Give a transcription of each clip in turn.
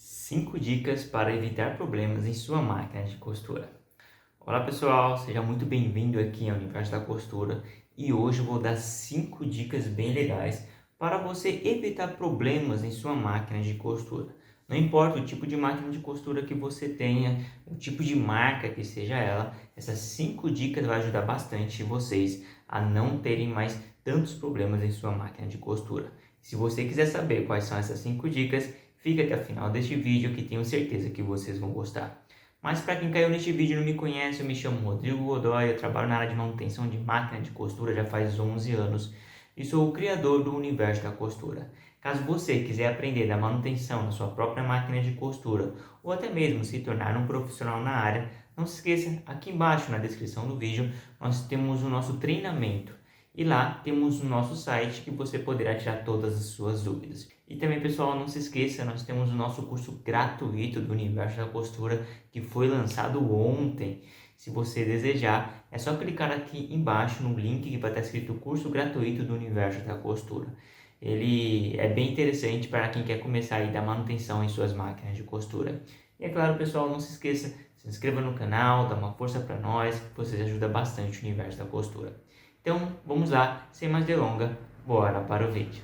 5 dicas para evitar problemas em sua máquina de costura. Olá pessoal, seja muito bem-vindo aqui ao Universo da Costura e hoje eu vou dar 5 dicas bem legais para você evitar problemas em sua máquina de costura. Não importa o tipo de máquina de costura que você tenha, o tipo de marca que seja ela, essas 5 dicas vão ajudar bastante vocês a não terem mais tantos problemas em sua máquina de costura. Se você quiser saber quais são essas 5 dicas, fica até o final deste vídeo que tenho certeza que vocês vão gostar. Mas para quem caiu neste vídeo e não me conhece, eu me chamo Rodrigo Godoy, eu trabalho na área de manutenção de máquina de costura já faz 11 anos e sou o criador do Universo da Costura. Caso você quiser aprender da manutenção da sua própria máquina de costura ou até mesmo se tornar um profissional na área, não se esqueça, aqui embaixo na descrição do vídeo nós temos o nosso treinamento. E lá temos o nosso site que você poderá tirar todas as suas dúvidas. E também, pessoal, não se esqueça, nós temos o nosso curso gratuito do Universo da Costura que foi lançado ontem. Se você desejar, é só clicar aqui embaixo no link que vai estar escrito Curso Gratuito do Universo da Costura. Ele é bem interessante para quem quer começar a dar manutenção em suas máquinas de costura. E é claro, pessoal, não se esqueça, se inscreva no canal, dá uma força para nós, que vocês ajudam bastante o Universo da Costura. Então, vamos lá, sem mais delongas, bora para o vídeo.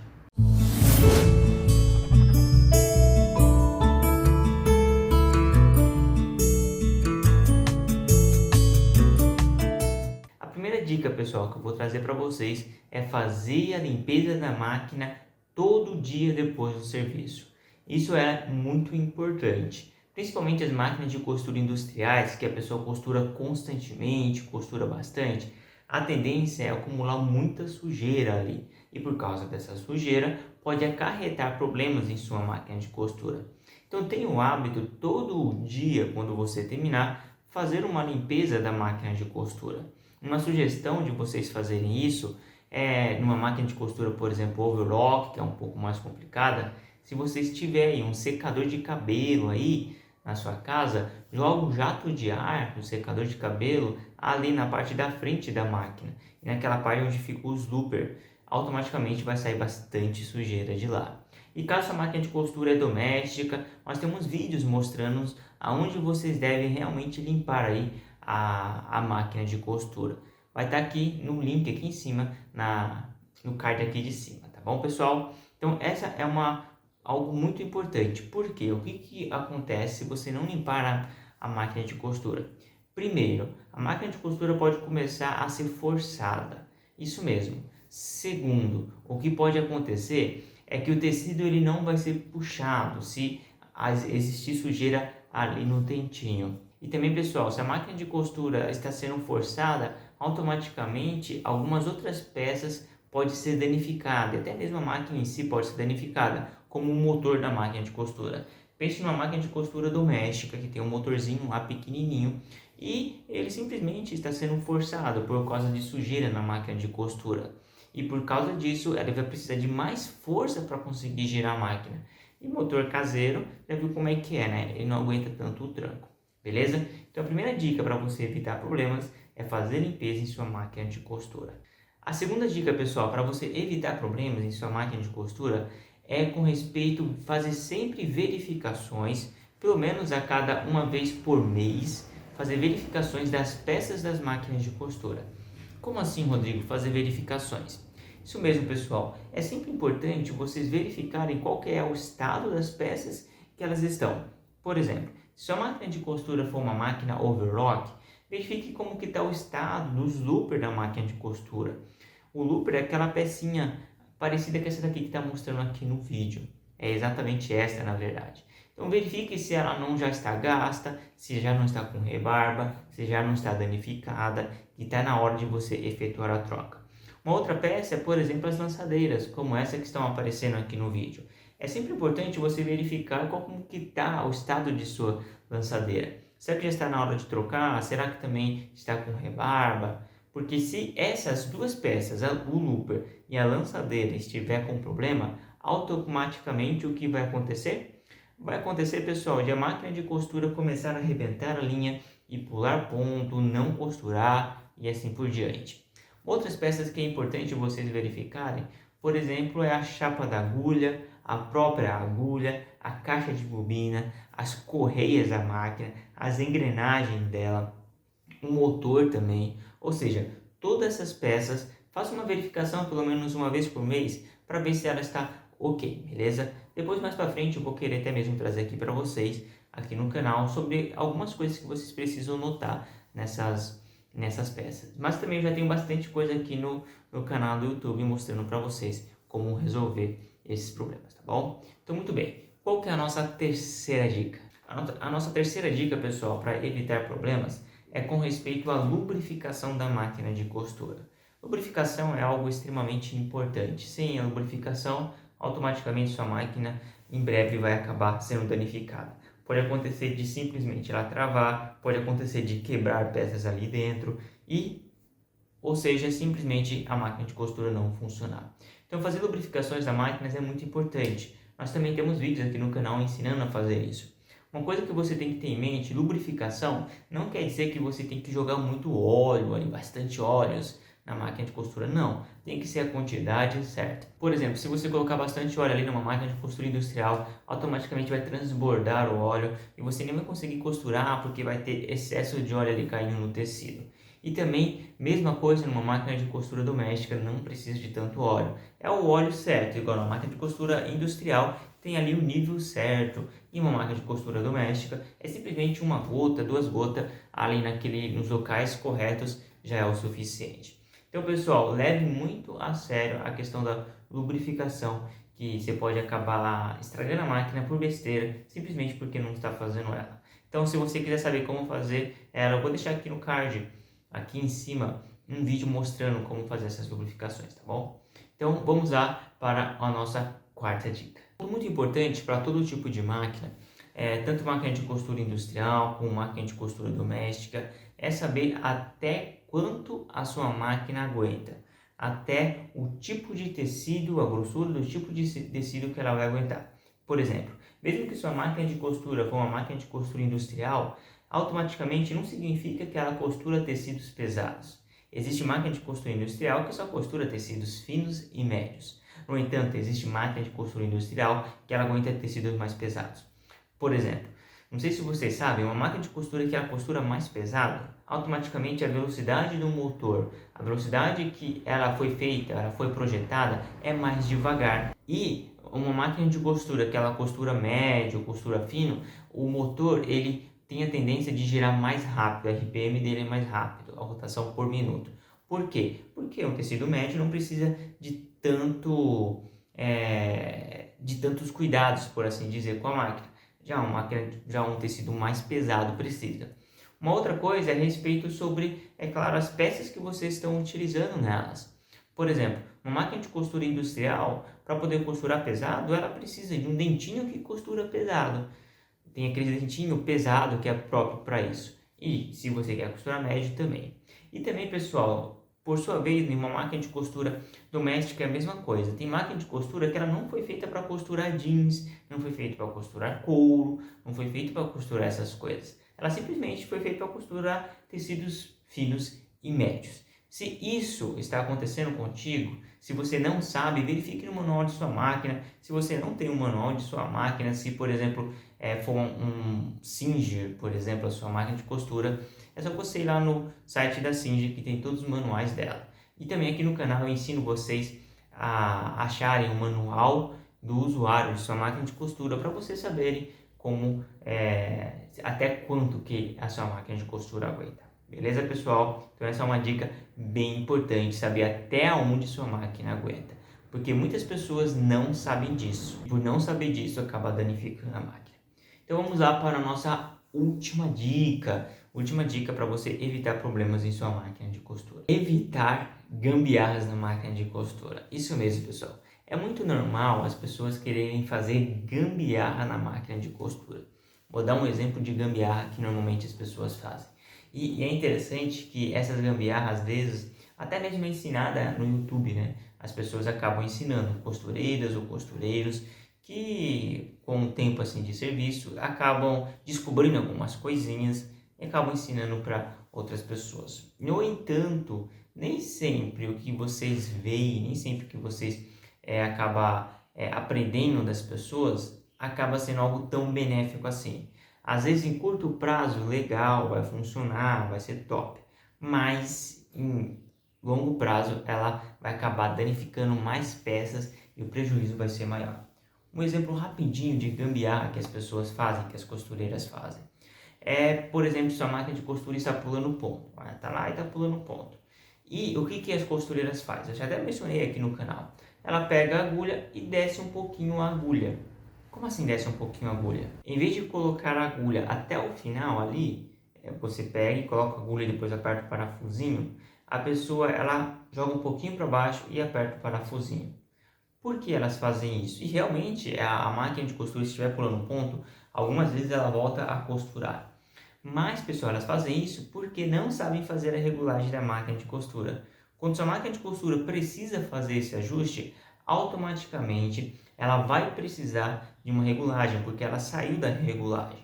A primeira dica, pessoal, que eu vou trazer para vocês é fazer a limpeza da máquina todo dia depois do serviço. Isso é muito importante, principalmente as máquinas de costura industriais, que a pessoa costura constantemente, costura bastante. A tendência é acumular muita sujeira ali e por causa dessa sujeira pode acarretar problemas em sua máquina de costura. Então tenha o hábito todo dia, quando você terminar, fazer uma limpeza da máquina de costura. Uma sugestão de vocês fazerem isso é numa máquina de costura, por exemplo, overlock, que é um pouco mais complicada. Se vocês tiverem um secador de cabelo aí na sua casa, joga um jato de ar no secador de cabelo ali na parte da frente da máquina e naquela parte onde fica os looper, automaticamente vai sair bastante sujeira de lá. E caso a máquina de costura é doméstica, nós temos vídeos mostrando aonde vocês devem realmente limpar aí a máquina de costura. Vai estar aqui no link aqui em cima, no card aqui de cima, tá bom, pessoal? Então essa é algo muito importante. Por quê? O que acontece se você não limpar a máquina de costura? Primeiro, a máquina de costura pode começar a ser forçada. Isso mesmo. Segundo, o que pode acontecer é que o tecido ele não vai ser puxado se existir sujeira ali no dentinho. E também, pessoal, se a máquina de costura está sendo forçada, automaticamente algumas outras peças podem ser danificadas, e até mesmo a máquina em si pode ser danificada, como o motor da máquina de costura. Pense numa máquina de costura doméstica que tem um motorzinho lá pequenininho e ele simplesmente está sendo forçado por causa de sujeira na máquina de costura. E por causa disso, ela vai precisar de mais força para conseguir girar a máquina. E motor caseiro, já viu como é que é, né? Ele não aguenta tanto o tranco, beleza? Então a primeira dica para você evitar problemas é fazer limpeza em sua máquina de costura. A segunda dica, pessoal, para você evitar problemas em sua máquina de costura é com respeito fazer sempre verificações, pelo menos a cada uma vez por mês, fazer verificações das peças das máquinas de costura. Como assim, Rodrigo, fazer verificações? Isso mesmo, pessoal, é sempre importante vocês verificarem qual que é o estado das peças que elas estão. Por exemplo, se sua máquina de costura for uma máquina overlock, verifique como que está o estado dos loopers da máquina de costura. O looper é aquela pecinha parecida com essa daqui que está mostrando aqui no vídeo. É exatamente essa, na verdade. Então verifique se ela não já está gasta, se já não está com rebarba, se já não está danificada e está na hora de você efetuar a troca. Uma outra peça é, por exemplo, as lançadeiras, como essa que estão aparecendo aqui no vídeo. É sempre importante você verificar como que está o estado de sua lançadeira. Será que já está na hora de trocar? Será que também está com rebarba? Porque se essas duas peças, o looper e a lançadeira, estiver com problema, automaticamente o que vai acontecer? Vai acontecer, pessoal, de a máquina de costura começar a arrebentar a linha e pular ponto, não costurar e assim por diante. Outras peças que é importante vocês verificarem, por exemplo, é a chapa da agulha, a própria agulha, a caixa de bobina, as correias da máquina, as engrenagens dela, o motor também, ou seja, todas essas peças, faça uma verificação pelo menos uma vez por mês para ver se ela está ok, beleza? Depois mais para frente eu vou querer até mesmo trazer aqui para vocês, aqui no canal, sobre algumas coisas que vocês precisam notar nessas peças. Mas também já tenho bastante coisa aqui no canal do YouTube mostrando para vocês como resolver esses problemas, tá bom? Então muito bem, qual que é a nossa terceira dica? A nossa terceira dica, pessoal, para evitar problemas é com respeito à lubrificação da máquina de costura. Lubrificação é algo extremamente importante. Sem a lubrificação, automaticamente sua máquina em breve vai acabar sendo danificada. Pode acontecer de simplesmente ela travar, pode acontecer de quebrar peças ali dentro ou seja, simplesmente a máquina de costura não funcionar. Então fazer lubrificações da máquina é muito importante. Nós também temos vídeos aqui no canal ensinando a fazer isso. Uma coisa que você tem que ter em mente, lubrificação não quer dizer que você tem que jogar muito óleo, ali, bastante óleos na máquina de costura, não. Tem que ser a quantidade certa. Por exemplo, se você colocar bastante óleo ali numa máquina de costura industrial, automaticamente vai transbordar o óleo e você nem vai conseguir costurar porque vai ter excesso de óleo ali caindo no tecido. E também, mesma coisa numa máquina de costura doméstica, não precisa de tanto óleo. É o óleo certo, igual na máquina de costura industrial, tem ali o nível certo. E uma máquina de costura doméstica é simplesmente uma gota, duas gotas ali nos locais corretos já é o suficiente. Então, pessoal, leve muito a sério a questão da lubrificação, que você pode acabar estragando a máquina por besteira, simplesmente porque não está fazendo ela. Então, se você quiser saber como fazer ela, eu vou deixar aqui no card, aqui em cima, um vídeo mostrando como fazer essas lubrificações, tá bom? Então, vamos lá para a nossa quarta dica. Muito importante para todo tipo de máquina, tanto máquina de costura industrial como máquina de costura doméstica, é saber até quanto a sua máquina aguenta, até o tipo de tecido, a grossura do tipo de tecido que ela vai aguentar. Por exemplo, mesmo que sua máquina de costura for uma máquina de costura industrial, automaticamente não significa que ela costura tecidos pesados. Existe máquina de costura industrial que só costura tecidos finos e médios. No entanto, existe máquina de costura industrial que ela aguenta tecidos mais pesados. Por exemplo, não sei se vocês sabem, uma máquina de costura que ela costura mais pesado, automaticamente a velocidade do motor, a velocidade que ela foi feita, ela foi projetada, é mais devagar. E uma máquina de costura que ela costura médio, costura fino, o motor ele tem a tendência de girar mais rápido, a RPM dele é mais rápido, a rotação por minuto. Por quê? Porque um tecido médio não precisa de tantos cuidados, por assim dizer, com a máquina. Já um tecido mais pesado precisa. Uma outra coisa é a respeito sobre, é claro, as peças que vocês estão utilizando nelas. Por exemplo, uma máquina de costura industrial, para poder costurar pesado, ela precisa de um dentinho que costura pesado. Tem aquele dentinho pesado que é próprio para isso. E se você quer costurar médio também. E também, pessoal, por sua vez, uma máquina de costura doméstica é a mesma coisa. Tem máquina de costura que ela não foi feita para costurar jeans, não foi feita para costurar couro, não foi feita para costurar essas coisas. Ela simplesmente foi feita para costurar tecidos finos e médios. Se isso está acontecendo contigo, se você não sabe, verifique no manual de sua máquina. Se você não tem um manual de sua máquina, se por exemplo for um Singer, por exemplo, a sua máquina de costura, é só você ir lá no site da Singer que tem todos os manuais dela. E também aqui no canal eu ensino vocês a acharem o manual do usuário de sua máquina de costura para vocês saberem como até quanto que a sua máquina de costura aguenta. Beleza, pessoal? Então essa é uma dica bem importante, saber até onde sua máquina aguenta. Porque muitas pessoas não sabem disso. Por não saber disso, acaba danificando a máquina. Então vamos lá para a nossa última dica. Última dica para você evitar problemas em sua máquina de costura. Evitar gambiarras na máquina de costura. Isso mesmo, pessoal. É muito normal as pessoas quererem fazer gambiarra na máquina de costura. Vou dar um exemplo de gambiarra que normalmente as pessoas fazem. E é interessante que essas gambiarras, às vezes, até mesmo é ensinada no YouTube, né? As pessoas acabam ensinando, costureiras ou costureiros, que com o tempo assim de serviço, acabam descobrindo algumas coisinhas e acabam ensinando para outras pessoas. No entanto, nem sempre o que vocês veem, nem sempre o que vocês acabam aprendendo das pessoas acaba sendo algo tão benéfico assim. Às vezes em curto prazo, legal, vai funcionar, vai ser top, mas em longo prazo ela vai acabar danificando mais peças e o prejuízo vai ser maior. Um exemplo rapidinho de gambiarra que as pessoas fazem, que as costureiras fazem, é, por exemplo, sua máquina de costura está pulando ponto. Está lá e está pulando ponto. E o que as costureiras fazem? Eu já até mencionei aqui no canal. Ela pega a agulha e desce um pouquinho a agulha. Como assim desce um pouquinho a agulha? Em vez de colocar a agulha até o final ali, você pega e coloca a agulha e depois aperta o parafusinho, a pessoa ela joga um pouquinho para baixo e aperta o parafusinho. Por que elas fazem isso? E realmente a máquina de costura, se estiver pulando um ponto, algumas vezes ela volta a costurar. Mas, pessoal, elas fazem isso porque não sabem fazer a regulagem da máquina de costura. Quando sua máquina de costura precisa fazer esse ajuste, automaticamente ela vai precisar de uma regulagem, porque ela saiu da regulagem.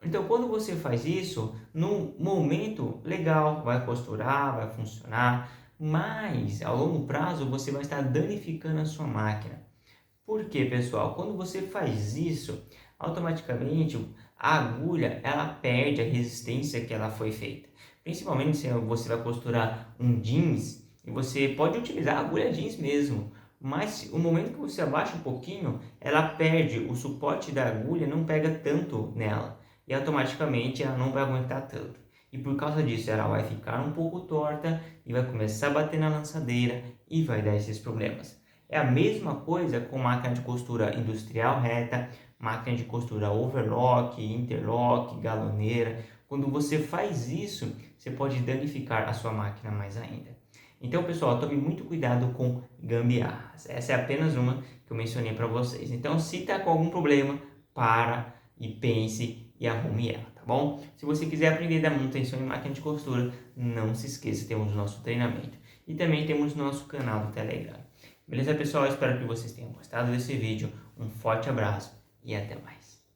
Então, quando você faz isso, no momento legal, vai costurar, vai funcionar, mas ao longo prazo você vai estar danificando a sua máquina. Por quê, pessoal? Quando você faz isso, automaticamente a agulha ela perde a resistência que ela foi feita. Principalmente se você vai costurar um jeans e você pode utilizar a agulha jeans mesmo, mas o momento que você abaixa um pouquinho, ela perde o suporte da agulha, não pega tanto nela e automaticamente ela não vai aguentar tanto. E por causa disso ela vai ficar um pouco torta e vai começar a bater na lançadeira e vai dar esses problemas. É a mesma coisa com máquina de costura industrial reta, máquina de costura overlock, interlock, galoneira. Quando você faz isso, você pode danificar a sua máquina mais ainda. Então, pessoal, tome muito cuidado com gambiarras. Essa é apenas uma que eu mencionei para vocês. Então, se está com algum problema, para e pense e arrume ela, tá bom? Se você quiser aprender da manutenção em máquina de costura, não se esqueça, temos o nosso treinamento. E também temos o nosso canal do Telegram. Beleza, pessoal? Espero que vocês tenham gostado desse vídeo. Um forte abraço e até mais.